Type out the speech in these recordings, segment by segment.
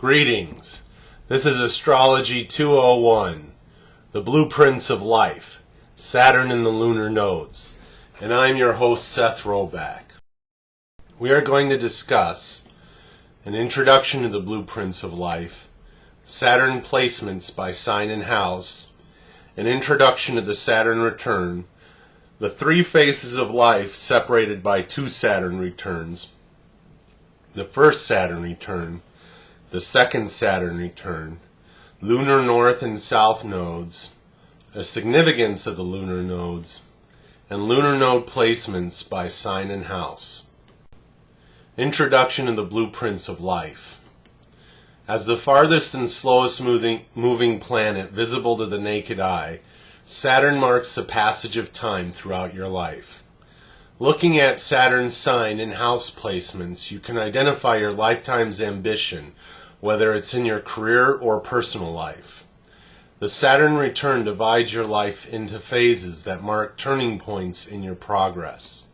Greetings. This is Astrology 201, the blueprints of life, Saturn and the lunar nodes, and I'm your host Seth Roback. We are going to discuss an introduction to the blueprints of life, Saturn placements by sign and house, an introduction to the Saturn return, the three phases of life separated by two Saturn returns, the first Saturn return, the second Saturn return, lunar north and south nodes, the significance of the lunar nodes, and lunar node placements by sign and house. Introduction to the blueprints of life. As the farthest and slowest moving planet visible to the naked eye, Saturn marks the passage of time throughout your life. Looking at Saturn's sign and house placements, you can identify your lifetime's ambition, whether it's in your career or personal life. The Saturn return divides your life into phases that mark turning points in your progress.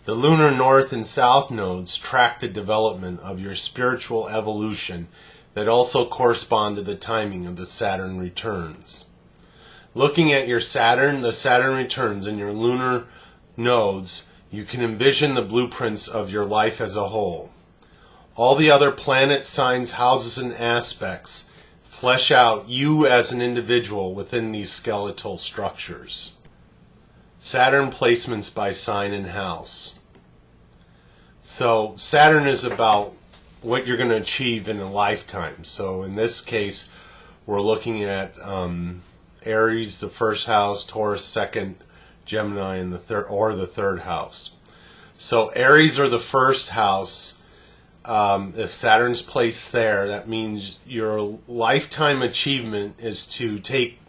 The lunar north and south nodes track the development of your spiritual evolution that also correspond to the timing of the Saturn returns. Looking at your Saturn, the Saturn returns, and your lunar nodes, you can envision the blueprints of your life as a whole. All the other planets, signs, houses, and aspects flesh out you as an individual within these skeletal structures. Saturn placements by sign and house. So Saturn is about what you're going to achieve in a lifetime. So in this case, we're looking at Aries, the first house, Taurus, second, Gemini, and the third house. So Aries or the first house. If Saturn's placed there, that means your lifetime achievement is to take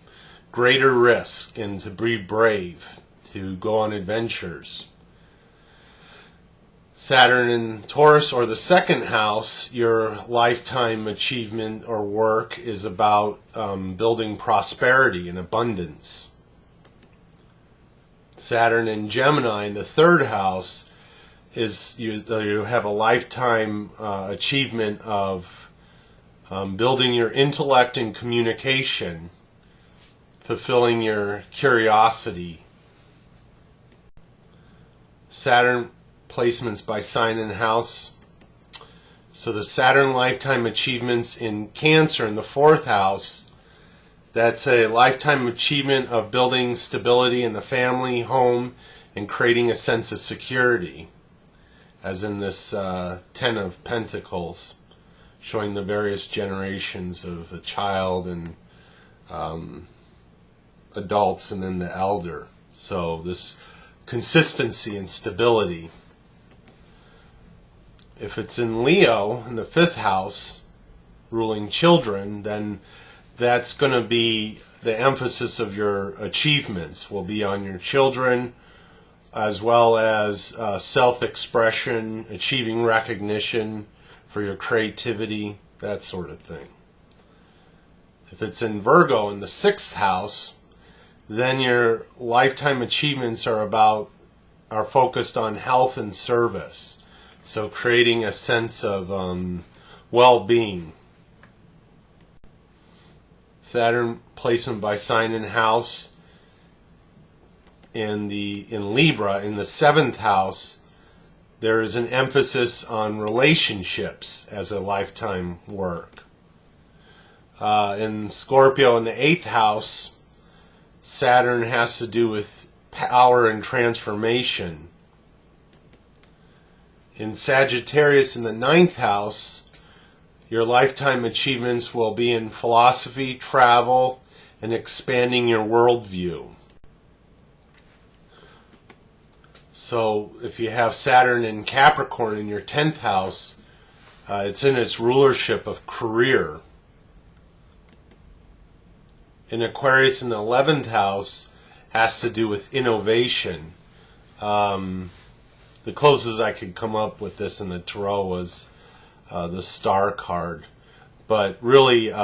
greater risk and to be brave, to go on adventures. Saturn in Taurus or the second house, your lifetime achievement or work is about building prosperity and abundance. Saturn in Gemini in the third house is you have a lifetime achievement of building your intellect and communication, fulfilling your curiosity. Saturn placements by sign and house. So the Saturn lifetime achievements in Cancer in the fourth house, that's a lifetime achievement of building stability in the family, home, and creating a sense of security. As in this Ten of Pentacles, showing the various generations of a child and adults and then the elder. So this consistency and stability. If it's in Leo, in the fifth house, ruling children, then that's going to be the emphasis of your achievements will be on your children, as well as self-expression, achieving recognition for your creativity, that sort of thing. If it's in Virgo in the sixth house, then your lifetime achievements are focused on health and service. So creating a sense of well-being. Saturn placement by sign and house. In Libra, in the seventh house, there is an emphasis on relationships as a lifetime work. In Scorpio, in the eighth house, Saturn has to do with power and transformation. In Sagittarius, in the ninth house, your lifetime achievements will be in philosophy, travel, and expanding your worldview. So if you have Saturn in Capricorn in your 10th house, it's in its rulership of career. In Aquarius in the 11th house has to do with innovation. The closest I could come up with this in the Tarot was the Star card. But really, the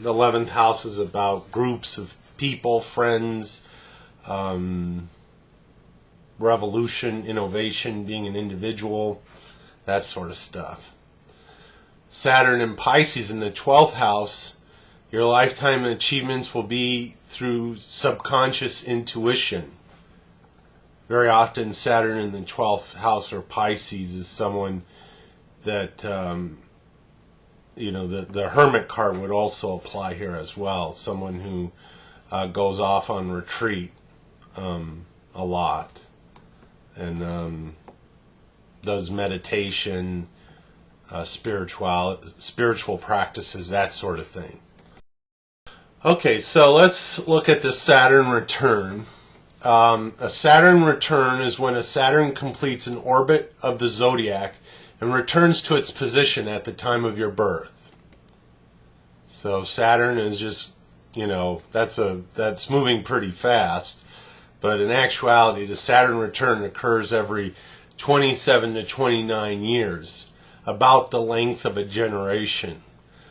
11th house is about groups of people, friends, revolution, innovation, being an individual, that sort of stuff. Saturn in Pisces in the 12th house, your lifetime achievements will be through subconscious intuition. Very often Saturn in the 12th house or Pisces is someone that, the Hermit card would also apply here as well. Someone who goes off on retreat a lot and does meditation, spiritual practices, that sort of thing. Okay, so let's look at the Saturn return. A Saturn return is when a Saturn completes an orbit of the zodiac and returns to its position at the time of your birth. So Saturn is just, that's moving pretty fast. But in actuality, the Saturn return occurs every 27 to 29 years, about the length of a generation.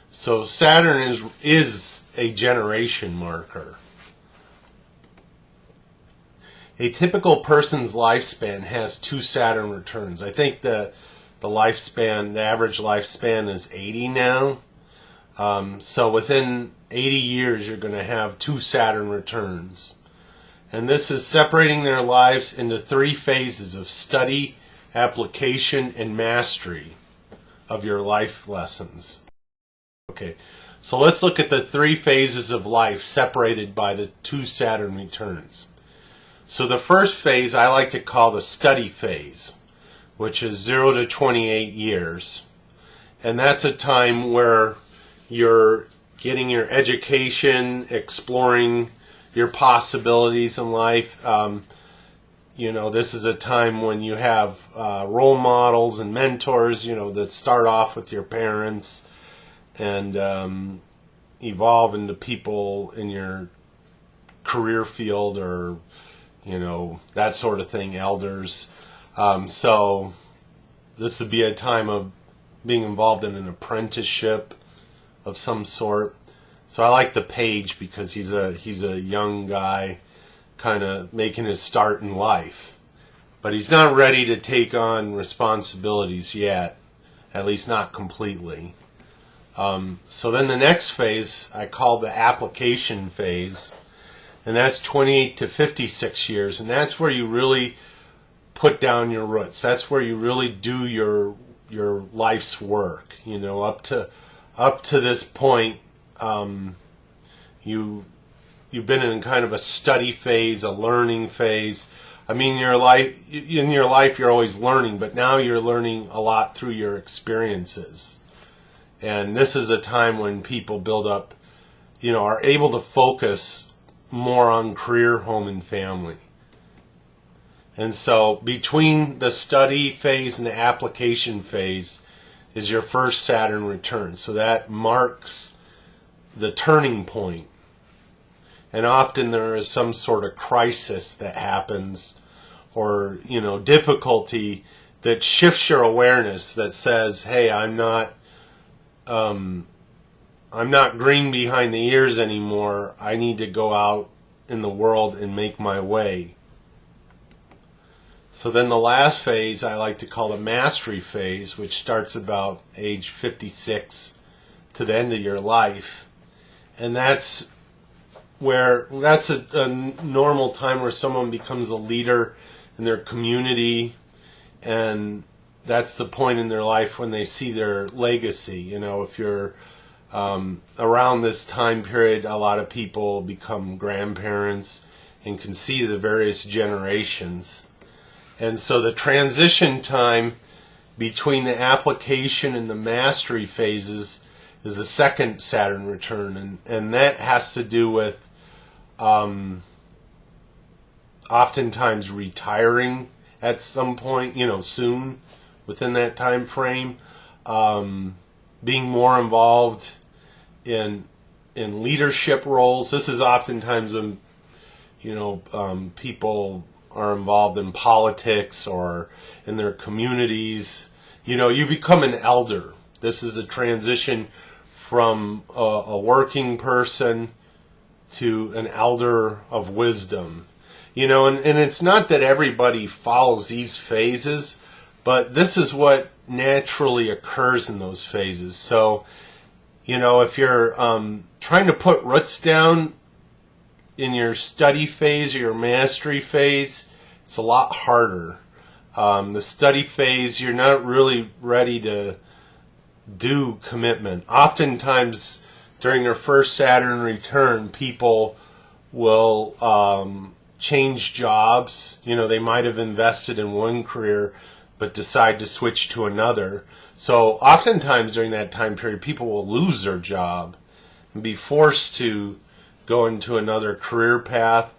So Saturn is a generation marker. A typical person's lifespan has 2 Saturn returns. I think the average lifespan is 80 now. So within 80 years, you're going to have 2 Saturn returns. And this is separating their lives into 3 phases of study, application, and mastery of your life lessons. Okay, so let's look at the 3 phases of life separated by the 2 Saturn returns. So the first phase I like to call the study phase, which is 0 to 28 years. And that's a time where you're getting your education, exploring your possibilities in life. This is a time when you have role models and mentors, that start off with your parents and evolve into people in your career field or, that sort of thing, elders. So this would be a time of being involved in an apprenticeship of some sort. So I like the page because he's a young guy kind of making his start in life. But he's not ready to take on responsibilities yet, at least not completely. So then the next phase I call the application phase, and that's 28 to 56 years, and that's where you really put down your roots. That's where you really do your life's work. Up to this point, you've been in kind of a study phase, a learning phase. I mean, in your life you're always learning, but now you're learning a lot through your experiences. And this is a time when people build up, are able to focus more on career, home, and family. And so between the study phase and the application phase is your first Saturn return. So that marks the turning point. And often there is some sort of crisis that happens or, difficulty that shifts your awareness that says, hey, I'm not green behind the ears anymore. I need to go out in the world and make my way. So then the last phase I like to call the mastery phase, which starts about age 56 to the end of your life. And that's a normal time where someone becomes a leader in their community, and that's the point in their life when they see their legacy. If you're around this time period, a lot of people become grandparents and can see the various generations. And so the transition time between the application and the mastery phases is the second Saturn return, and that has to do with oftentimes retiring at some point, soon within that time frame, being more involved in leadership roles. This is oftentimes when people are involved in politics or in their communities. You become an elder. This is a transition from a working person to an elder of wisdom. And it's not that everybody follows these phases, but this is what naturally occurs in those phases. So, if you're trying to put roots down in your study phase or your mastery phase, it's a lot harder. The study phase, you're not really ready to do commitment. Oftentimes, during their first Saturn return, people will change jobs. They might have invested in one career but decide to switch to another. So oftentimes during that time period, people will lose their job and be forced to go into another career path.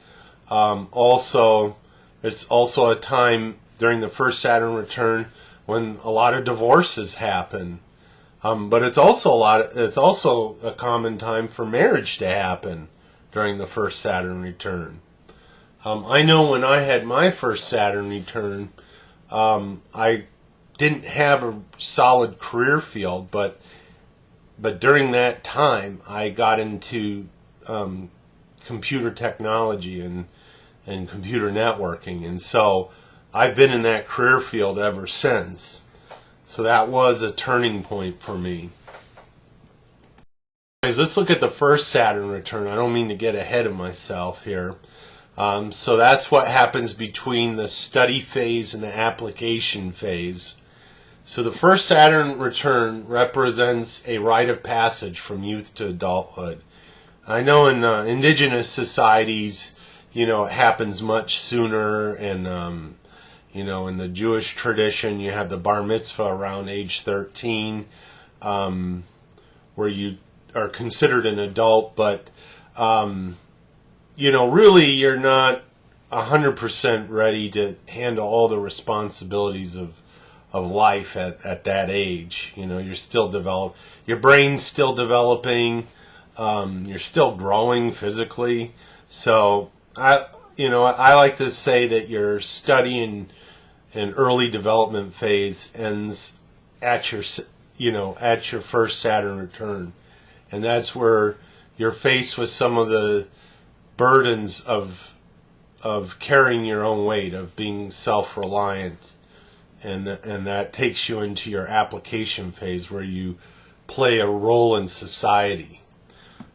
It's also a time during the first Saturn return when a lot of divorces happen. But it's also a common time for marriage to happen during the first Saturn return. I know when I had my first Saturn return, I didn't have a solid career field, but during that time I got into computer technology and computer networking, and so I've been in that career field ever since. So that was a turning point for me. Anyways, let's look at the first Saturn return. I don't mean to get ahead of myself here. So that's what happens between the study phase and the application phase. So the first Saturn return represents a rite of passage from youth to adulthood. I know in indigenous societies, it happens much sooner, and in the Jewish tradition, you have the bar mitzvah around age 13, where you are considered an adult, but really you're not 100% ready to handle all the responsibilities of life at that age. You're still your brain's still developing, you're still growing physically. So I like to say that your study and early development phase ends at your first Saturn return, and that's where you're faced with some of the burdens of carrying your own weight, of being self-reliant, and that takes you into your application phase where you play a role in society.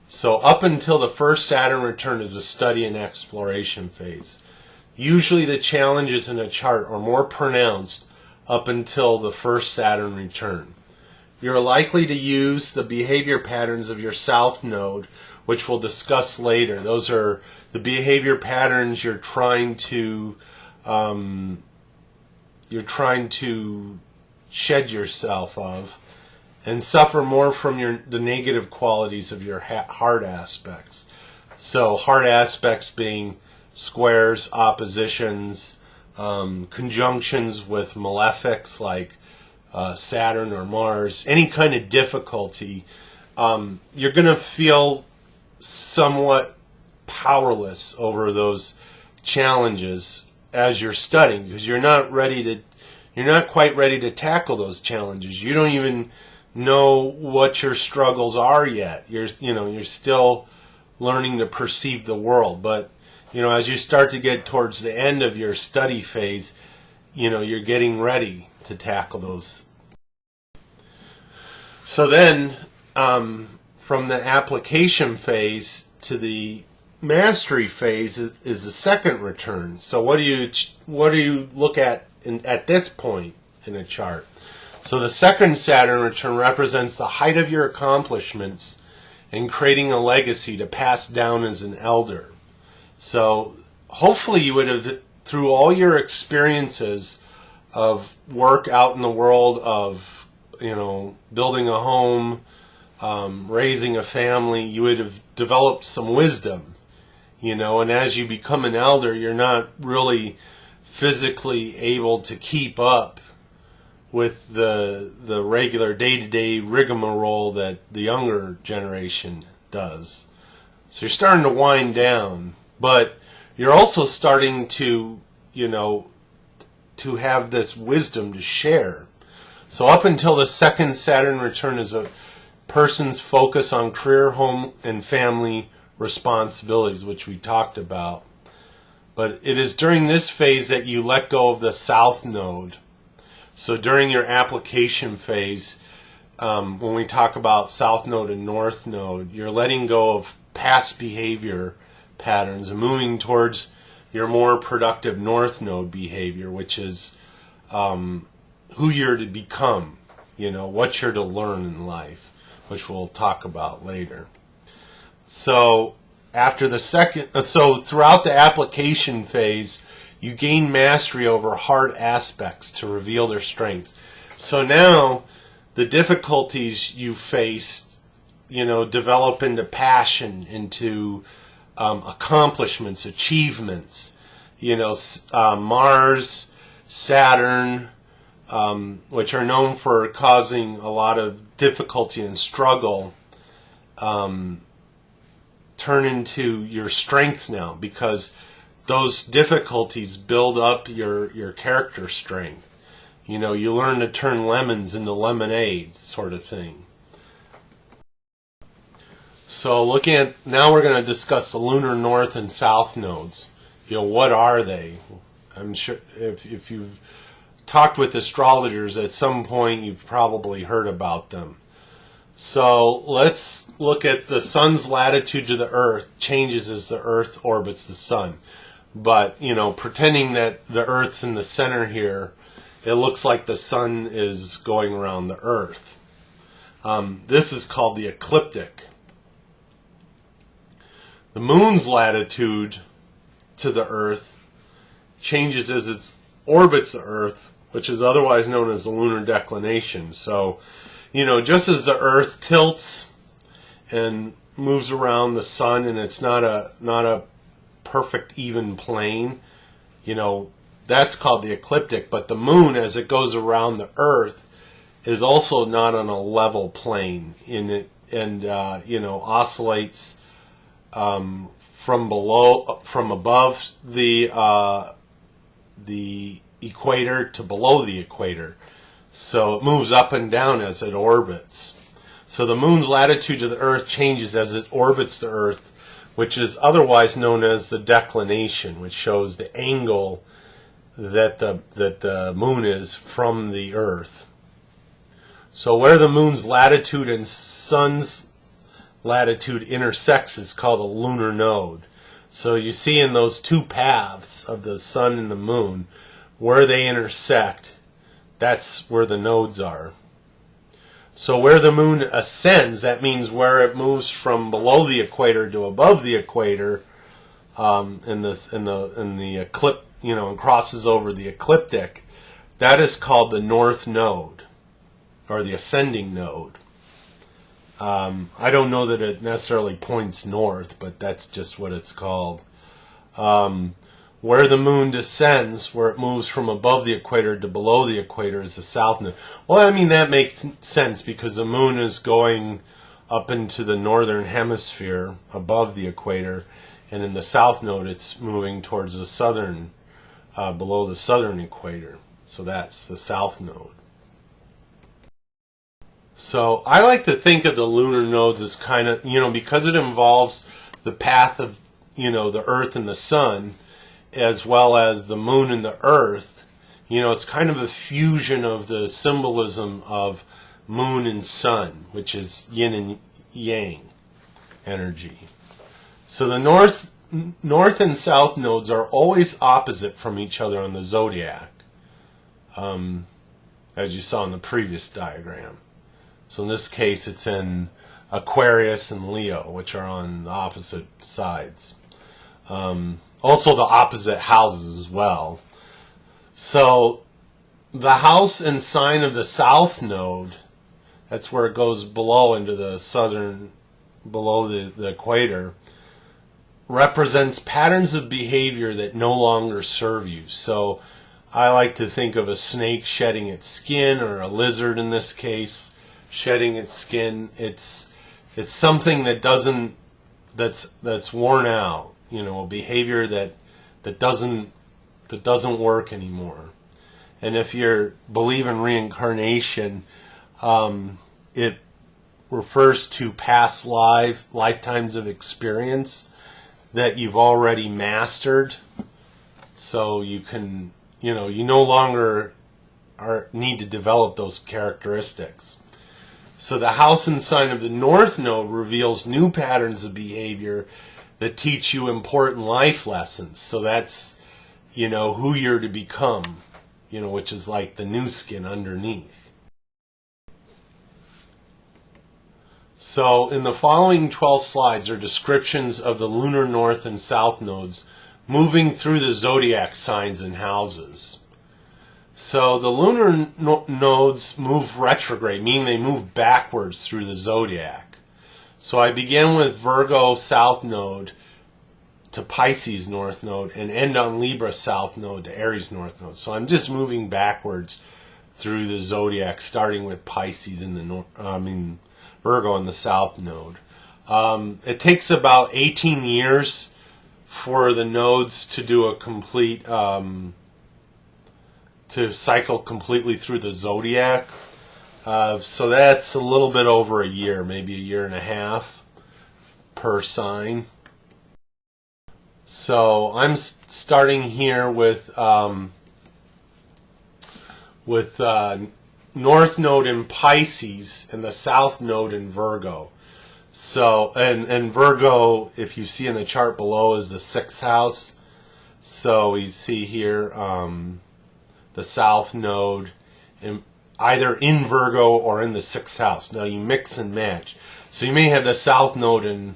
So up until the first Saturn return is a study and exploration phase. Usually the challenges in a chart are more pronounced up until the first Saturn return. You're likely to use the behavior patterns of your South Node, which we'll discuss later. Those are the behavior patterns you're trying to shed yourself of, and suffer more from the negative qualities of your heart aspects. So heart aspects being squares, oppositions, conjunctions with malefics like Saturn or Mars, any kind of difficulty. You're going to feel somewhat powerless over those challenges as you're studying, because you're not quite ready to tackle those challenges. You don't even know what your struggles are yet. You're still learning to perceive the world. But as you start to get towards the end of your study phase, you're getting ready to tackle those. So then, from the application phase to the mastery phase is the second return. So what do you look at at this point in a chart? So the second Saturn return represents the height of your accomplishments and creating a legacy to pass down as an elder. So hopefully you would have, through all your experiences of work out in the world, of building a home, raising a family, you would have developed some wisdom, and as you become an elder, you're not really physically able to keep up with the regular day-to-day rigmarole that the younger generation does. So you're starting to wind down, but you're also starting to have this wisdom to share. So up until the second Saturn return is a person's focus on career, home, and family responsibilities, which we talked about. But it is during this phase that you let go of the South Node. So during your application phase, when we talk about South Node and North Node, you're letting go of past behavior patterns and moving towards your more productive North Node behavior, which is who you're to become, what you're to learn in life, which we'll talk about later. So throughout the application phase, you gain mastery over hard aspects to reveal their strengths. So now the difficulties you faced, develop into passion, into accomplishments, achievements. Mars, Saturn, which are known for causing a lot of difficulty and struggle, turn into your strengths now, because those difficulties build up your character strength. You learn to turn lemons into lemonade, sort of thing. So now we're going to discuss the lunar north and south nodes. What are they? I'm sure if you've talked with astrologers at some point, you've probably heard about them. So let's look at the sun's latitude to the earth changes as the earth orbits the sun. But, pretending that the earth's in the center here, it looks like the sun is going around the earth. This is called the ecliptic. The moon's latitude to the earth changes as it orbits the earth, which is otherwise known as the lunar declination. So, just as the earth tilts and moves around the sun, and it's not a perfect even plane, that's called the ecliptic. But the moon, as it goes around the earth, is also not on a level plane and oscillates from above the equator to below the equator. So it moves up and down as it orbits. So the moon's latitude to the earth changes as it orbits the earth, which is otherwise known as the declination, which shows the angle that the moon is from the earth. So where the moon's latitude and sun's latitude intersects is called a lunar node. So you see in those two paths of the sun and the moon, where they intersect, that's where the nodes are. So where the moon ascends, that means where it moves from below the equator to above the equator, and crosses over the ecliptic. That is called the north node, or the ascending node. I don't know that it necessarily points north, but that's just what it's called. Where the moon descends, where it moves from above the equator to below the equator, is the south node. Well, that makes sense because the moon is going up into the northern hemisphere above the equator, and in the south node it's moving towards the southern, below the southern equator. So that's the south node. So I like to think of the lunar nodes as kind of, because it involves the path of, the earth and the sun, as well as the moon and the earth. It's kind of a fusion of the symbolism of moon and sun, which is yin and yang energy. So the north and south nodes are always opposite from each other on the zodiac, as you saw in the previous diagram. So in this case, it's in Aquarius and Leo, which are on the opposite sides. Also the opposite houses as well. So the house and sign of the south node, that's where it goes below into the southern, below the equator, represents patterns of behavior that no longer serve you. So I like to think of a snake shedding its skin, or a lizard in this case shedding its skin. It's something that that's worn out. A behavior that doesn't work anymore. And if you believe in reincarnation, it refers to past lifetimes of experience that you've already mastered. So you can, you no longer need to develop those characteristics. So the house and sign of the North Node reveals new patterns of behavior that teach you important life lessons. So that's, who you're to become, which is like the new skin underneath. So in the following 12 slides are descriptions of the lunar north and south nodes moving through the zodiac signs and houses. So the lunar nodes move retrograde, meaning they move backwards through the zodiac. So I begin with Virgo south node to Pisces north node and end on Libra south node to Aries north node. So I'm just moving backwards through the zodiac, starting with Pisces in the Virgo in the south node. It takes about 18 years for the nodes to do a complete to cycle completely through the zodiac. So that's a little bit over a year, maybe a year and a half per sign. So I'm starting here with North Node in Pisces and the South Node in Virgo. So and Virgo, if you see in the chart below, is the 6th house. So we see here the South Node either in Virgo or in the 6th house. Now you mix and match. So you may have the South Node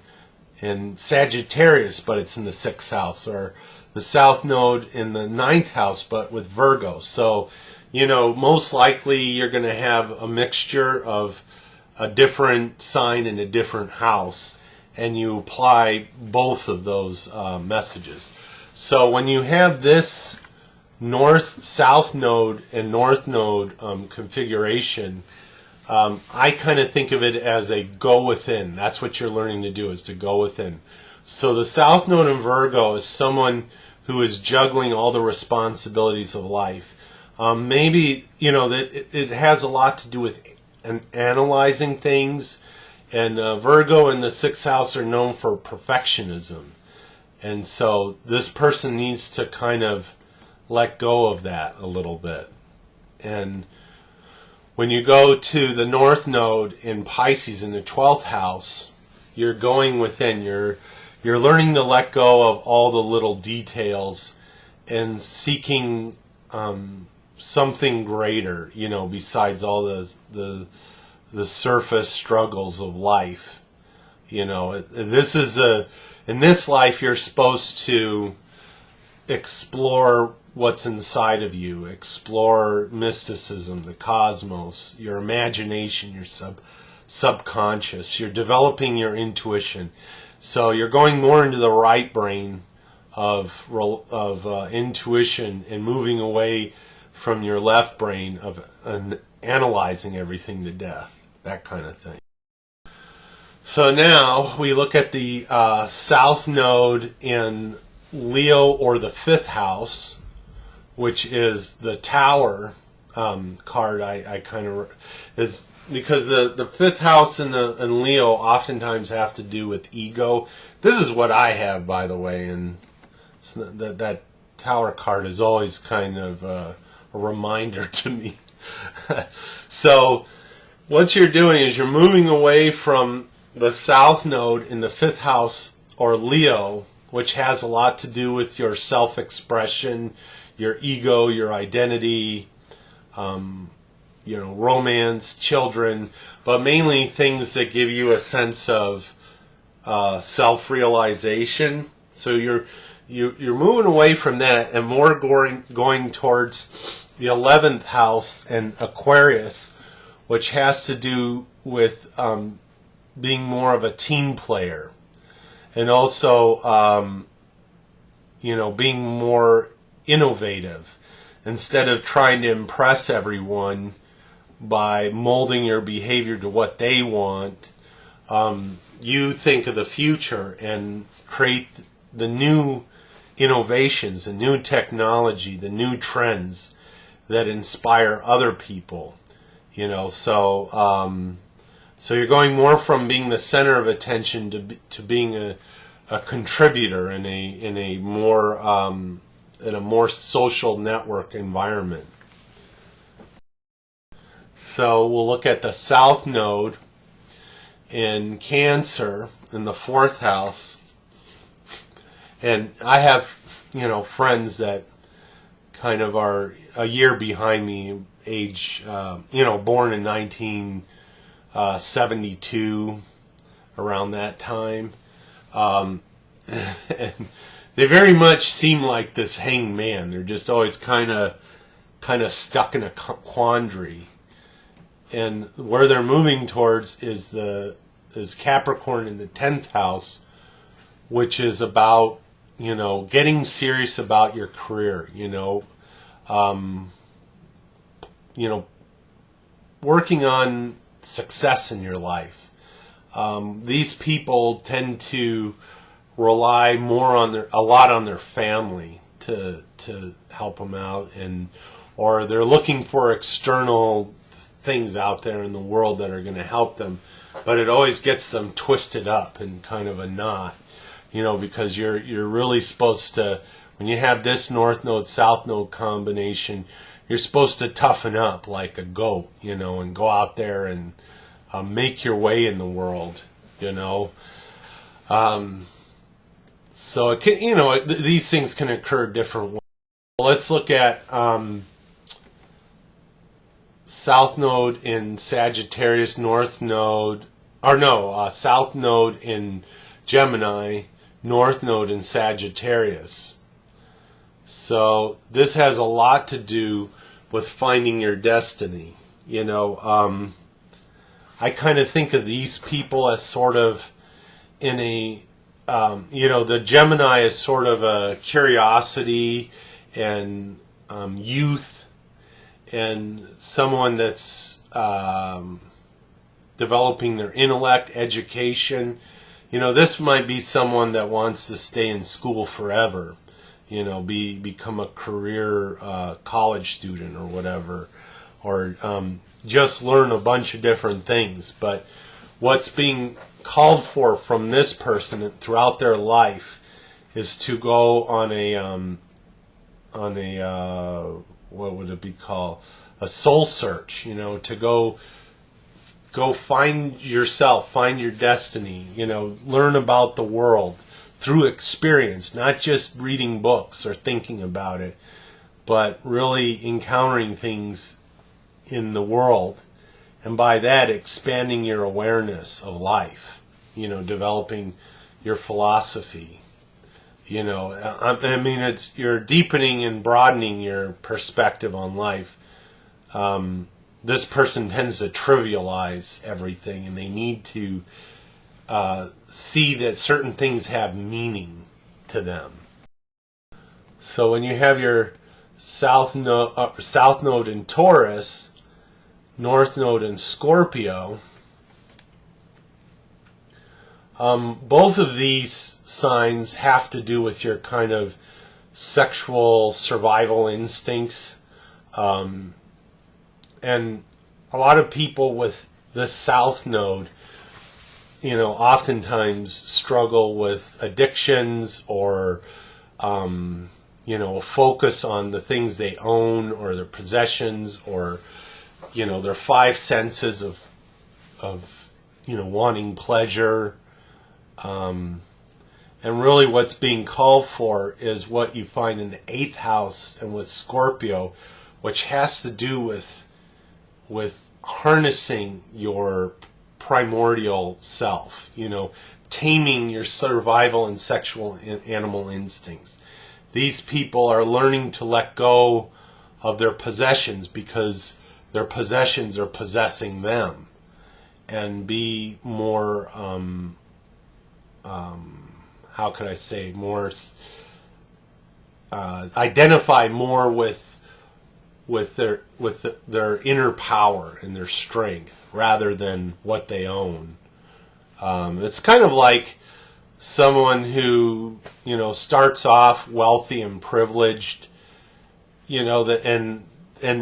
in Sagittarius, but it's in the 6th house, or the South Node in the 9th house, but with Virgo. So, most likely you're going to have a mixture of a different sign in a different house, and you apply both of those messages. So when you have this North-South node and North node configuration, I kind of think of it as a go within. That's what you're learning to do, is to go within. So the South Node in Virgo is someone who is juggling all the responsibilities of life. Maybe, that it has a lot to do with analyzing things. And Virgo in the 6th house are known for perfectionism. And so this person needs to kind of let go of that a little bit. And when you go to the North Node in Pisces in the 12th house, you're going within. You're learning to let go of all the little details and seeking something greater, besides all the surface struggles of life. This is in this life you're supposed to explore what's inside of you, explore mysticism, the cosmos, your imagination, your subconscious. You're developing your intuition. So you're going more into the right brain of intuition and moving away from your left brain of analyzing everything to death, that kind of thing. So now we look at the South Node in Leo, or the 5th house, which is the Tower card. I kind of is because the 5th house in Leo oftentimes have to do with ego. This is what I have, by the way, and that Tower card is always kind of a reminder to me. So what you're doing is you're moving away from the South Node in the 5th house, or Leo, which has a lot to do with your self-expression, your ego, your identity, romance, children, but mainly things that give you a sense of self-realization. So you're moving away from that and more going towards the 11th house and Aquarius, which has to do with being more of a team player, and also being more innovative. Instead of trying to impress everyone by molding your behavior to what they want, you think of the future and create the new innovations, the new technology, the new trends that inspire other people. So you're going more from being the center of attention to being a contributor in a more social network environment. So we'll look at the South Node in Cancer in the 4th house. And I have, friends that kind of are a year behind me, age, born in 1972, around that time. And they very much seem like this hanged man. They're just always kind of stuck in a quandary. And where they're moving towards is Capricorn in the 10th house, which is about, getting serious about your career, working on success in your life. These people tend to rely a lot on their family to help them out, or they're looking for external things out there in the world that are going to help them, but it always gets them twisted up in kind of a knot, because you're really supposed to, when you have this North Node South Node combination, you're supposed to toughen up like a goat, and go out there and make your way in the world, so it can, these things can occur different ways. Let's look at South Node in Sagittarius, South Node in Gemini, North Node in Sagittarius. So this has a lot to do with finding your destiny. I kind of think of these people as sort of in a, the Gemini is sort of a curiosity and youth, and someone that's developing their intellect, education. This might be someone that wants to stay in school forever, become a career college student or whatever, or just learn a bunch of different things. But what's being called for from this person throughout their life is to go on a what would it be called? A soul search, to go find yourself, find your destiny, learn about the world through experience, not just reading books or thinking about it, but really encountering things in the world, and by that expanding your awareness of life, developing your philosophy. You're deepening and broadening your perspective on life. This person tends to trivialize everything, and they need to see that certain things have meaning to them. So when you have your South Node in Taurus, North Node in Scorpio, both of these signs have to do with your kind of sexual survival instincts. And a lot of people with the South Node, oftentimes struggle with addictions or, a focus on the things they own or their possessions or, their five senses of wanting pleasure. And really what's being called for is what you find in the 8th house and with Scorpio, which has to do with harnessing your primordial self, taming your survival and sexual and animal instincts. These people are learning to let go of their possessions because their possessions are possessing them, and be more, how could I say, more, identify more with their inner power and their strength rather than what they own. It's kind of like someone who starts off wealthy and privileged, and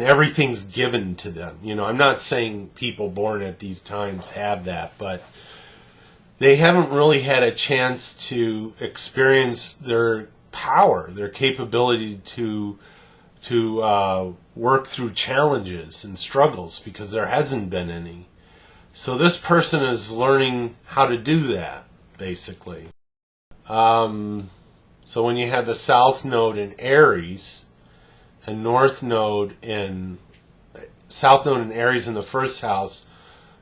everything's given to them. I'm not saying people born at these times have that, but they haven't really had a chance to experience their power, their capability to work through challenges and struggles because there hasn't been any. So this person is learning how to do that, basically. So when you have the South Node in Aries and South Node in Aries in the first house,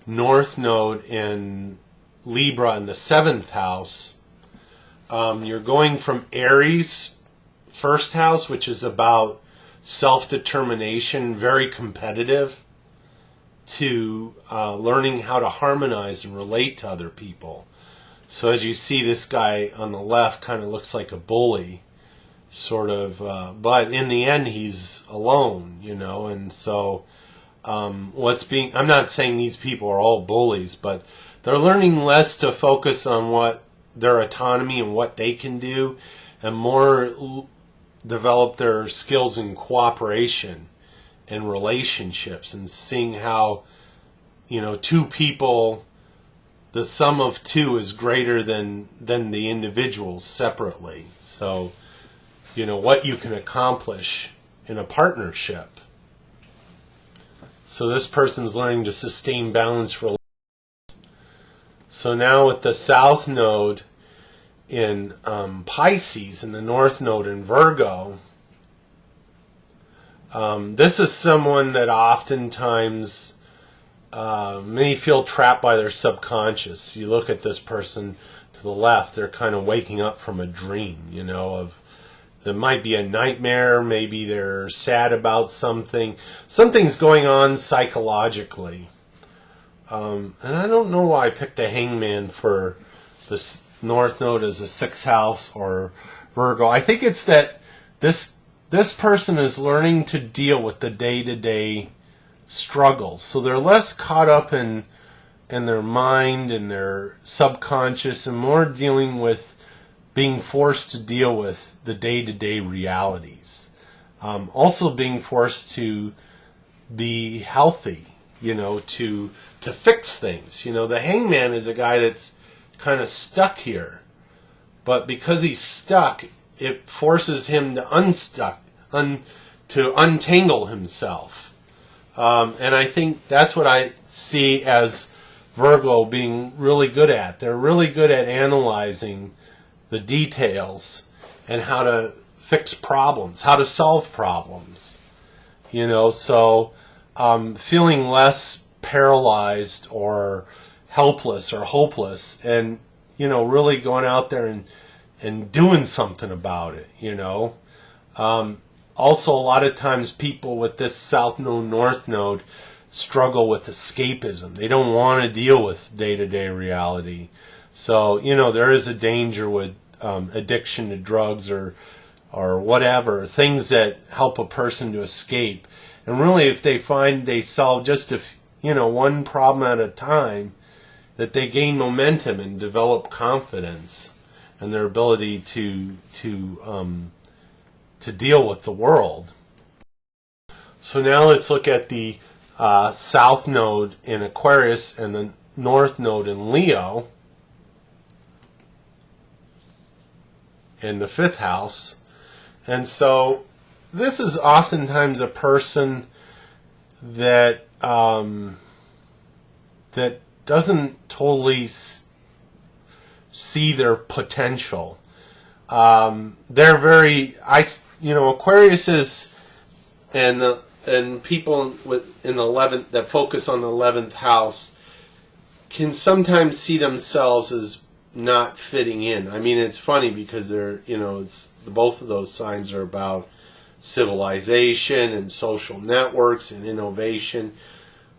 North Node in Libra in the 7th house, you're going from Aries, first house, which is about self-determination, very competitive, to learning how to harmonize and relate to other people. So as you see, this guy on the left kind of looks like a bully, sort of, but in the end he's alone, and so I'm not saying these people are all bullies, but they're learning less to focus on what their autonomy and what they can do, and more develop their skills in cooperation and relationships, and seeing how, two people, the sum of two is greater than the individuals separately. So, what you can accomplish in a partnership. So this person's learning to sustain balance for. So now with the South Node in Pisces and the North Node in Virgo, this is someone that oftentimes may feel trapped by their subconscious. You look at this person to the left, they're kind of waking up from a dream, there might be a nightmare, maybe they're sad about something. Something's going on psychologically. And I don't know why I picked the Hangman for this North Node as a 6th house or Virgo. I think it's that this person is learning to deal with the day-to-day struggles. So they're less caught up in their mind and their subconscious, and more dealing with being forced to deal with the day-to-day realities. Also being forced to be healthy, to fix things. The Hangman is a guy that's kind of stuck here. But because he's stuck, it forces him to untangle himself. And I think that's what I see as Virgo being really good at. They're really good at analyzing the details and how to fix problems, how to solve problems. So feeling less paralyzed or helpless or hopeless, and really going out there and doing something about it. Also, a lot of times people with this South Node, North Node struggle with escapism. They don't want to deal with day-to-day reality. So, there is a danger with addiction to drugs or whatever, things that help a person to escape. And really, if they find they solve just one problem at a time, that they gain momentum and develop confidence and their ability to deal with the world. So now let's look at the South Node in Aquarius and the North Node in Leo in the 5th house. And so this is oftentimes a person that that doesn't totally see their potential. They're very, Aquarius is, and people in the 11th that focus on the 11th house can sometimes see themselves as not fitting in. I mean, it's funny because they're, both of those signs are about civilization and social networks and innovation.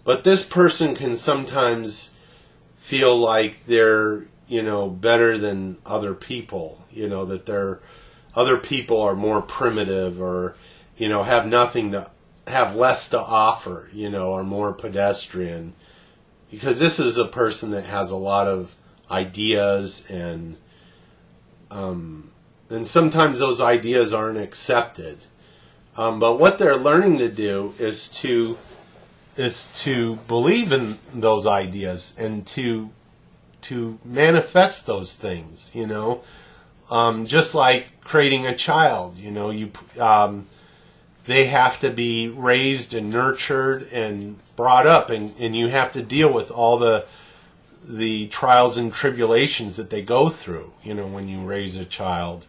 But this person can sometimes feel like they're, better than other people, that other people are more primitive or, have less to offer, are more pedestrian. Because this is a person that has a lot of ideas, and sometimes those ideas aren't accepted. But what they're learning to do is to believe in those ideas and to manifest those things, just like creating a child. they have to be raised and nurtured and brought up, and you have to deal with all the trials and tribulations that they go through, when you raise a child.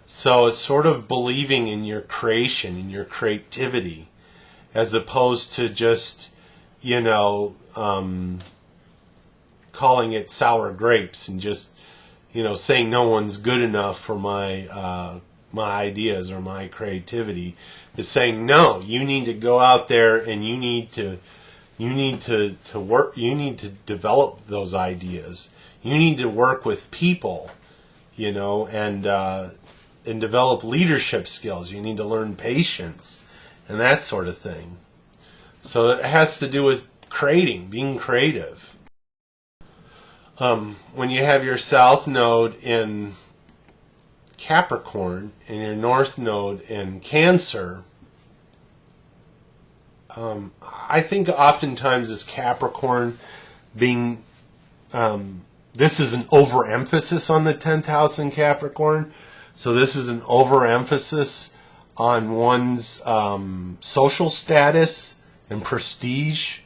So it's sort of believing in your creation, in your creativity, as opposed to just, calling it sour grapes and just, saying no one's good enough for my ideas or my creativity. It's saying, no, you need to go out there and you need to work, you need to develop those ideas. You need to work with people, and develop leadership skills. You need to learn patience and that sort of thing. So it has to do with being creative. When you have your south node in Capricorn and your north node in Cancer, I think oftentimes as Capricorn being, this is an overemphasis on the 10th house in Capricorn. So this is an overemphasis on one's social status and prestige.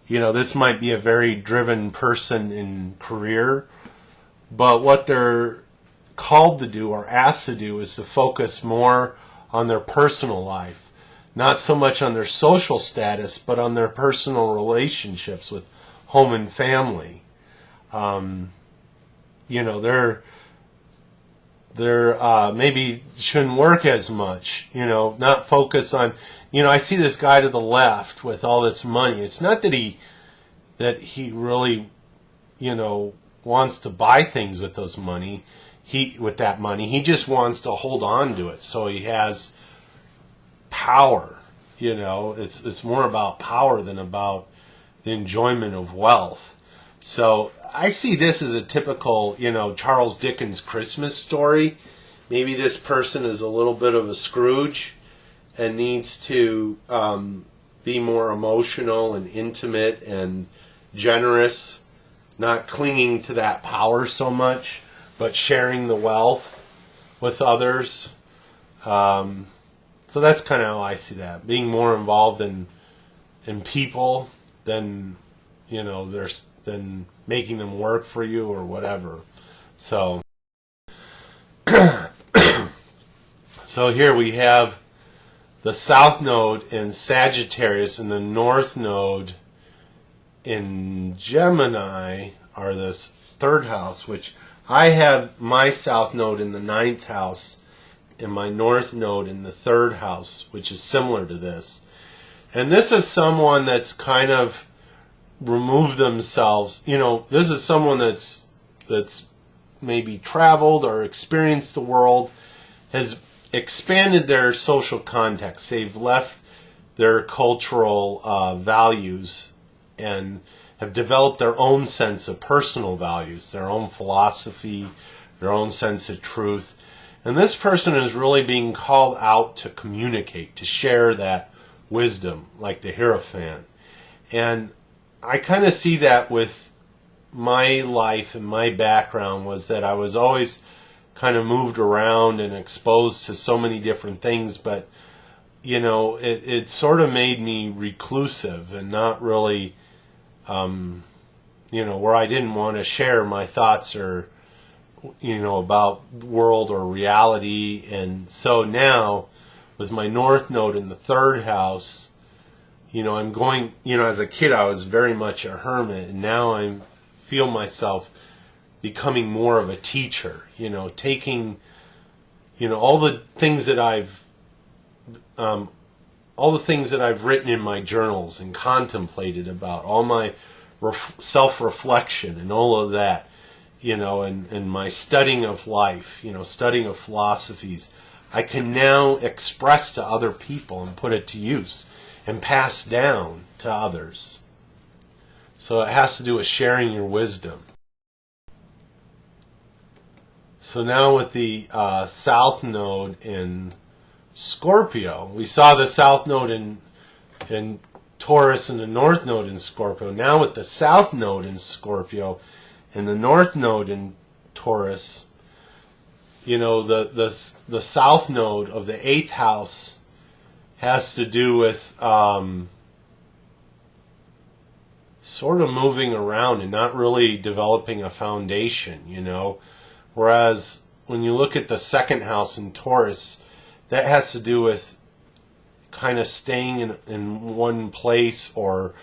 This might be a very driven person in career, but what they're called to do or asked to do is to focus more on their personal life. Not so much on their social status, but on their personal relationships with home and family. They're maybe shouldn't work as much, not focus on, I see this guy to the left with all this money. It's not that he really, wants to buy things with that money. He just wants to hold on to it. So he has power, it's more about power than about the enjoyment of wealth. So I see this as a typical, Charles Dickens Christmas story. Maybe this person is a little bit of a Scrooge and needs to be more emotional and intimate and generous, not clinging to that power so much, but sharing the wealth with others. So that's kind of how I see that. Being more involved in people than, than making them work for you or whatever. So, so here we have the south node in Sagittarius and the north node in Gemini are this third house, which I have my south node in the ninth house and my north node in the third house, which is similar to this. And this is someone that's kind of removed themselves. This is someone that's maybe traveled or experienced the world, has expanded their social context. They've left their cultural values and have developed their own sense of personal values, their own philosophy, their own sense of truth. And this person is really being called out to communicate, to share that wisdom, like the Hierophant. And I kind of see that with my life and my background, was that I was always kind of moved around and exposed to so many different things, but it sort of made me reclusive and not really where I didn't want to share my thoughts or about the world or reality. And so now with my north node in the third house, I'm going, as a kid I was very much a hermit, and now I feel myself becoming more of a teacher, taking, all the things that I've written in my journals and contemplated about, all my self-reflection and all of that, and my studying of life, studying of philosophies, I can now express to other people and put it to use and pass down to others. So it has to do with sharing your wisdom. So now with the south node in Scorpio, we saw the south node in Taurus and the north node in Scorpio. Now with the south node in Scorpio and the north node in Taurus, the south node of the 8th house has to do with sort of moving around and not really developing a foundation, Whereas when you look at the second house in Taurus, that has to do with kind of staying in one place or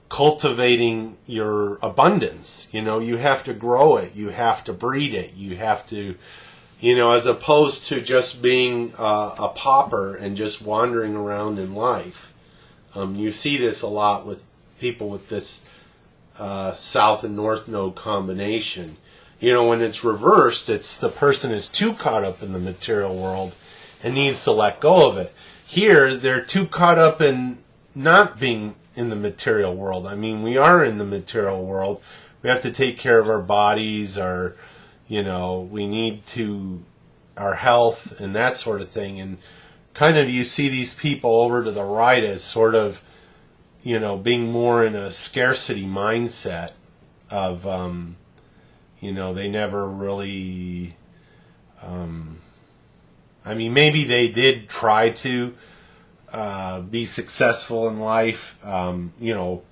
cultivating your abundance. You have to grow it, you have to breed it, you have to, as opposed to just being a pauper and just wandering around in life. You see this a lot with people with this south and north node combination. When it's reversed, it's the person is too caught up in the material world and needs to let go of it. Here, they're too caught up in not being in the material world. I mean, we are in the material world. We have to take care of our bodies, we need to, our health and that sort of thing. And kind of you see these people over to the right as sort of, being more in a scarcity mindset of, they never really, maybe they did try to be successful in life.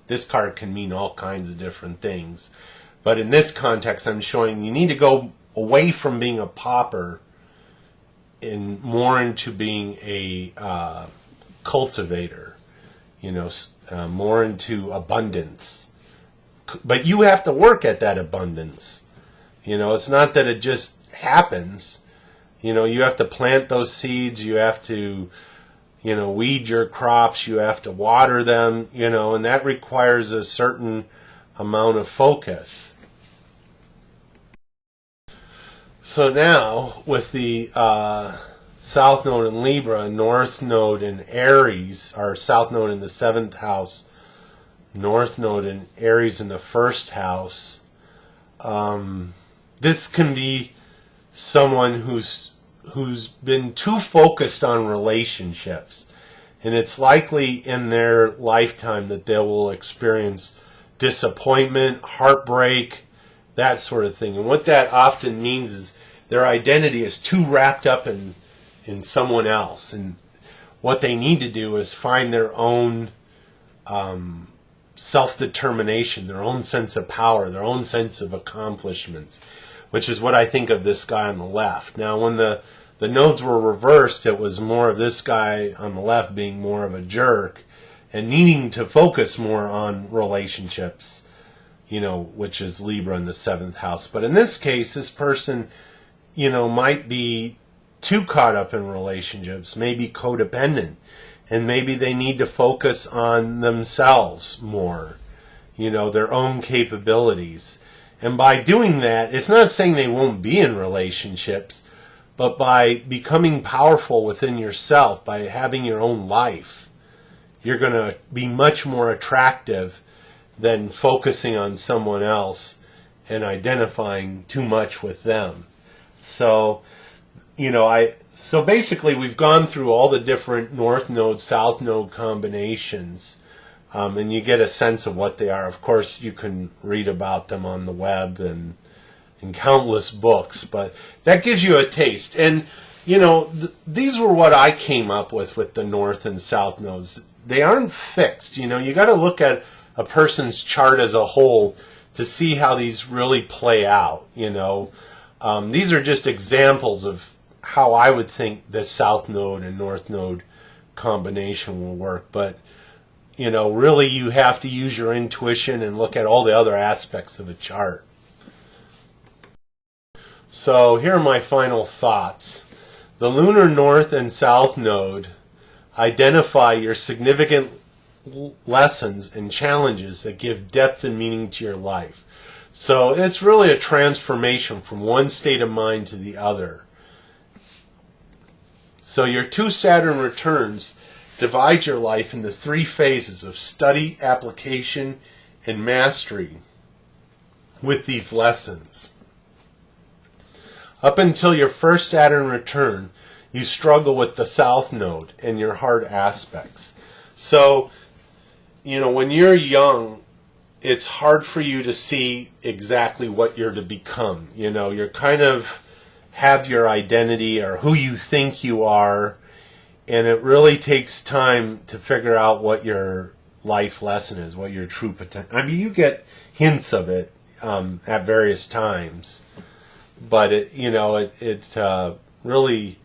This card can mean all kinds of different things. But in this context, I'm showing you need to go away from being a pauper and more into being a cultivator, more into abundance. But you have to work at that abundance. It's not that it just happens. You have to plant those seeds, you have to, weed your crops, you have to water them, and that requires a certain amount of focus. So now, with the South Node in Libra, North Node in Aries, or South Node in the 7th house, North Node in Aries in the 1st house, this can be someone who's been too focused on relationships, and it's likely in their lifetime that they will experience disappointment, heartbreak, that sort of thing. And what that often means is their identity is too wrapped up in someone else, and what they need to do is find their own self-determination, their own sense of power, their own sense of accomplishments, which is what I think of this guy on the left. Now, when the nodes were reversed, it was more of this guy on the left being more of a jerk and needing to focus more on relationships, which is Libra in the 7th house. But in this case, this person, might be too caught up in relationships, maybe codependent, and maybe they need to focus on themselves more, their own capabilities. And by doing that, it's not saying they won't be in relationships, but by becoming powerful within yourself, by having your own life, you're going to be much more attractive than focusing on someone else and identifying too much with them. So, so basically we've gone through all the different North Node, South Node combinations, and you get a sense of what they are. Of course, you can read about them on the web and in countless books, but that gives you a taste. And, these were what I came up with the North and South Nodes. They aren't fixed. You got to look at a person's chart as a whole to see how these really play out, These are just examples of how I would think the South Node and North Node combination will work. But, really you have to use your intuition and look at all the other aspects of a chart. So here are my final thoughts. The Lunar North and South Node identify your significant lessons and challenges that give depth and meaning to your life. So it's really a transformation from one state of mind to the other. So your 2 Saturn returns divide your life into 3 phases of study, application, and mastery with these lessons. Up until your first Saturn return, you struggle with the South Node and your hard aspects. So, when you're young, it's hard for you to see exactly what you're to become. You're kind of have your identity or who you think you are, And it really takes time to figure out what your life lesson is, what your true potential. I mean, you get hints of it at various times, but it really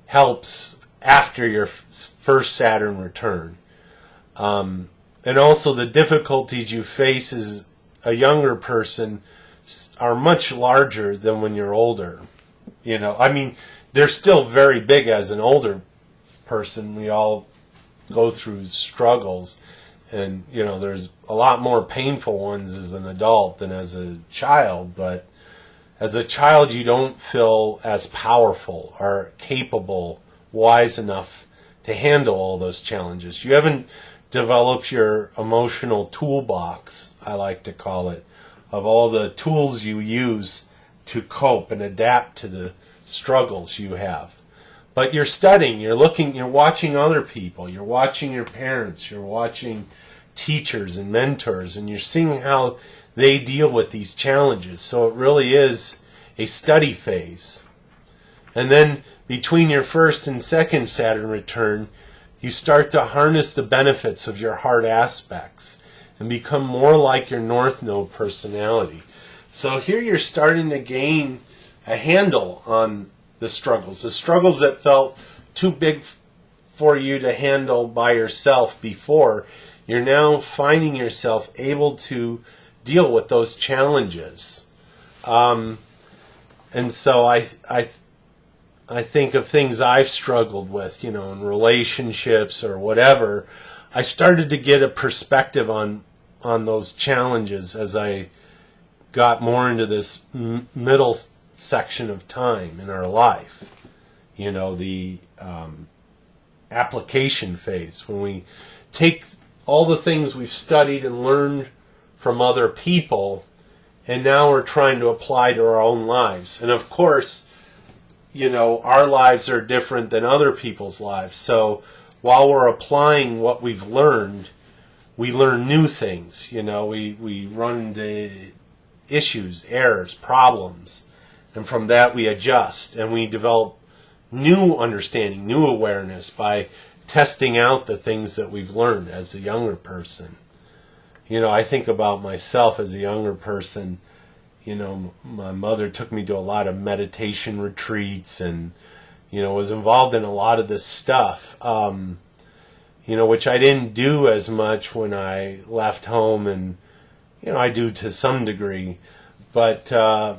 helps after your first Saturn return. And also the difficulties you face as a younger person are much larger than when you're older. I mean, they're still very big as an older person. We all go through struggles, and there's a lot more painful ones as an adult than as a child, but as a child you don't feel as powerful or capable, wise enough to handle all those challenges. You haven't developed your emotional toolbox, I like to call it, of all the tools you use to cope and adapt to the struggles you have. But you're studying, you're looking, you're watching other people, you're watching your parents, you're watching teachers and mentors, and you're seeing how they deal with these challenges. So it really is a study phase. And then between your first and second Saturn return, you start to harness the benefits of your heart aspects and become more like your North Node personality. So here you're starting to gain a handle on the struggles that felt too big for you to handle by yourself before. You're now finding yourself able to deal with those challenges. And so I think of things I've struggled with, in relationships or whatever. I started to get a perspective on those challenges as I got more into this middle section of time in our life. The application phase, when we take all the things we've studied and learned from other people, and now we're trying to apply to our own lives. And of course, our lives are different than other people's lives. So while we're applying what we've learned, we learn new things. We run into issues, errors, problems, and from that we adjust and we develop new understanding, new awareness by testing out the things that we've learned as a younger person. I think about myself as a younger person. My mother took me to a lot of meditation retreats and, was involved in a lot of this stuff, which I didn't do as much when I left home, and, I do to some degree. But, I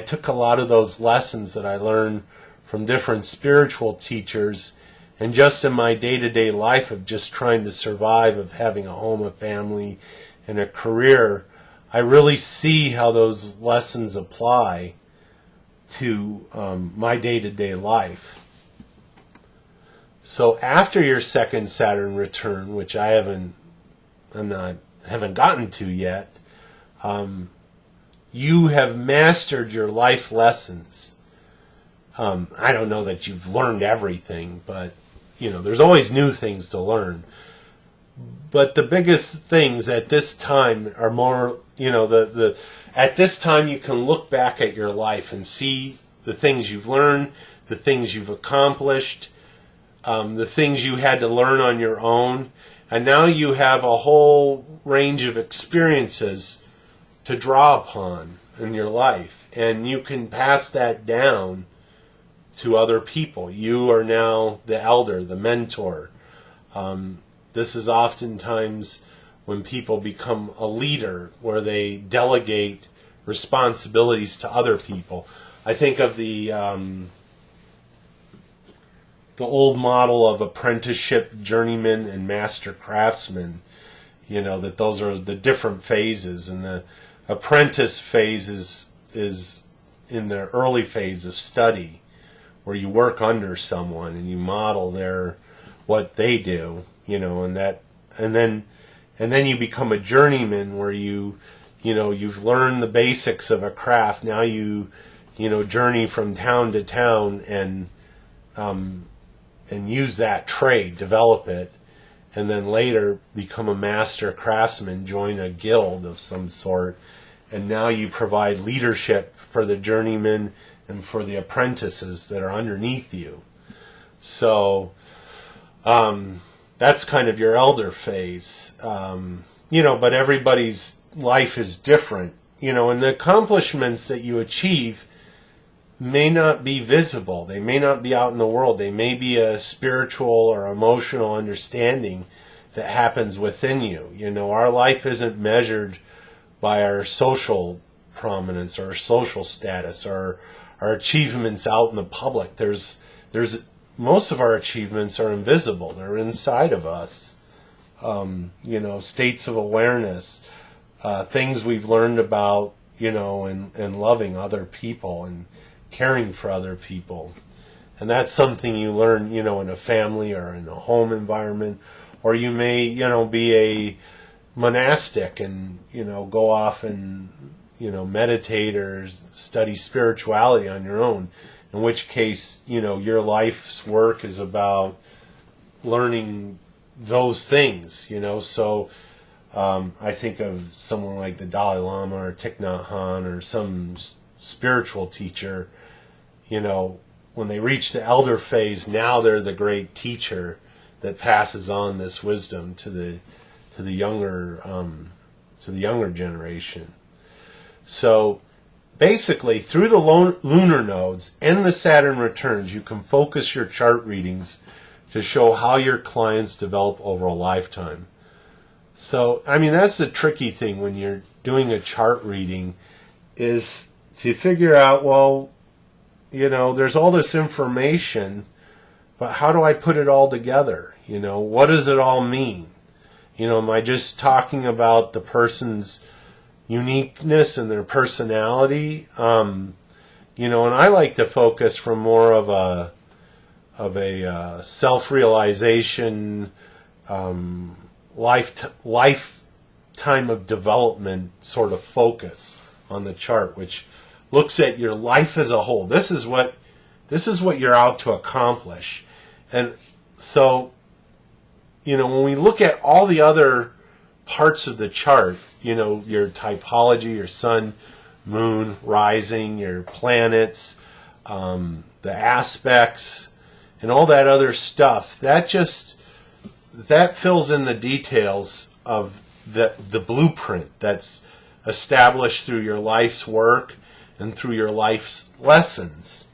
took a lot of those lessons that I learned from different spiritual teachers, and just in my day-to-day life of just trying to survive, of having a home, a family, and a career, I really see how those lessons apply to my day-to-day life. So after your second Saturn return, which I haven't gotten to yet, you have mastered your life lessons. I don't know that you've learned everything, but there's always new things to learn. But the biggest things at this time are more, at this time you can look back at your life and see the things you've learned, the things you've accomplished, the things you had to learn on your own, and now you have a whole range of experiences to draw upon in your life, and you can pass that down to other people. You are now the elder, the mentor. This is oftentimes when people become a leader, where they delegate responsibilities to other people. I think of the old model of apprenticeship, journeyman, and master craftsman. That those are the different phases, and the apprentice phase is in the early phase of study, where you work under someone and you model what they do, and then you become a journeyman, where you've learned the basics of a craft. Now you journey from town to town and use that trade, develop it, and then later become a master craftsman, join a guild of some sort, and now you provide leadership for the journeymen and for the apprentices that are underneath you. So That's kind of your elder phase. But everybody's life is different, and the accomplishments that you achieve may not be visible. They may not be out in the world. They may be a spiritual or emotional understanding that happens within you. Our life isn't measured by our social prominence or our social status or our achievements out in the public. There's most of our achievements are invisible. They're inside of us. States of awareness, things we've learned about, and loving other people and caring for other people. And that's something you learn, in a family or in a home environment, or you may, be a monastic and, go off and, meditate or study spirituality on your own, in which case, your life's work is about learning those things, so I think of someone like the Dalai Lama or Thich Nhat Hanh or some spiritual teacher, when they reach the elder phase, now they're the great teacher that passes on this wisdom to the younger generation. So basically, through the lunar nodes and the Saturn returns, you can focus your chart readings to show how your clients develop over a lifetime. So, that's the tricky thing when you're doing a chart reading, is to figure out, well, there's all this information, but how do I put it all together? What does it all mean? Am I just talking about the person's uniqueness and their personality? And I like to focus from more of a self-realization, lifetime of development sort of focus on the chart, which looks at your life as a whole. This is what you're out to accomplish. And so, when we look at all the other parts of the chart, your typology, your sun, moon, rising, your planets, the aspects, and all that other stuff, that fills in the details of the blueprint that's established through your life's work and through your life's lessons.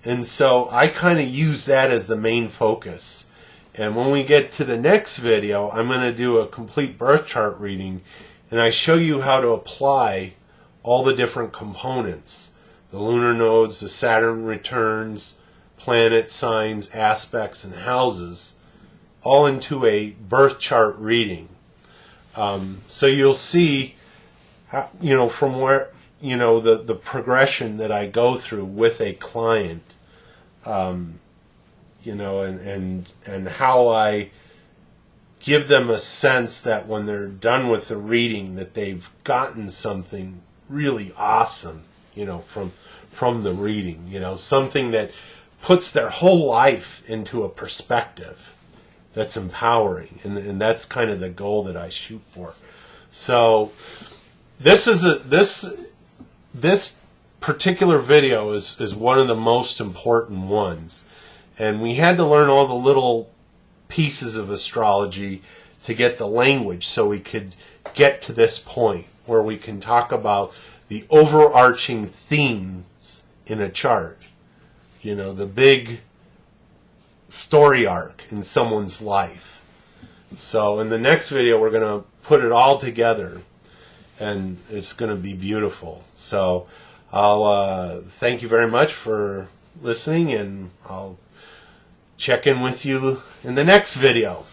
And so I kind of use that as the main focus. And when we get to the next video, I'm going to do a complete birth chart reading, and I show you how to apply all the different components, the lunar nodes, the Saturn returns, planet signs, aspects, and houses, all into a birth chart reading. So you'll see, from where, the progression that I go through with a client, and how I give them a sense that when they're done with the reading, that they've gotten something really awesome, from the reading, something that puts their whole life into a perspective that's empowering, and that's kind of the goal that I shoot for. So this particular video is one of the most important ones, and we had to learn all the little pieces of astrology to get the language so we could get to this point where we can talk about the overarching themes in a chart, the big story arc in someone's life. So in the next video, we're going to put it all together, and it's going to be beautiful. So I'll thank you very much for listening, and I'll check in with you in the next video.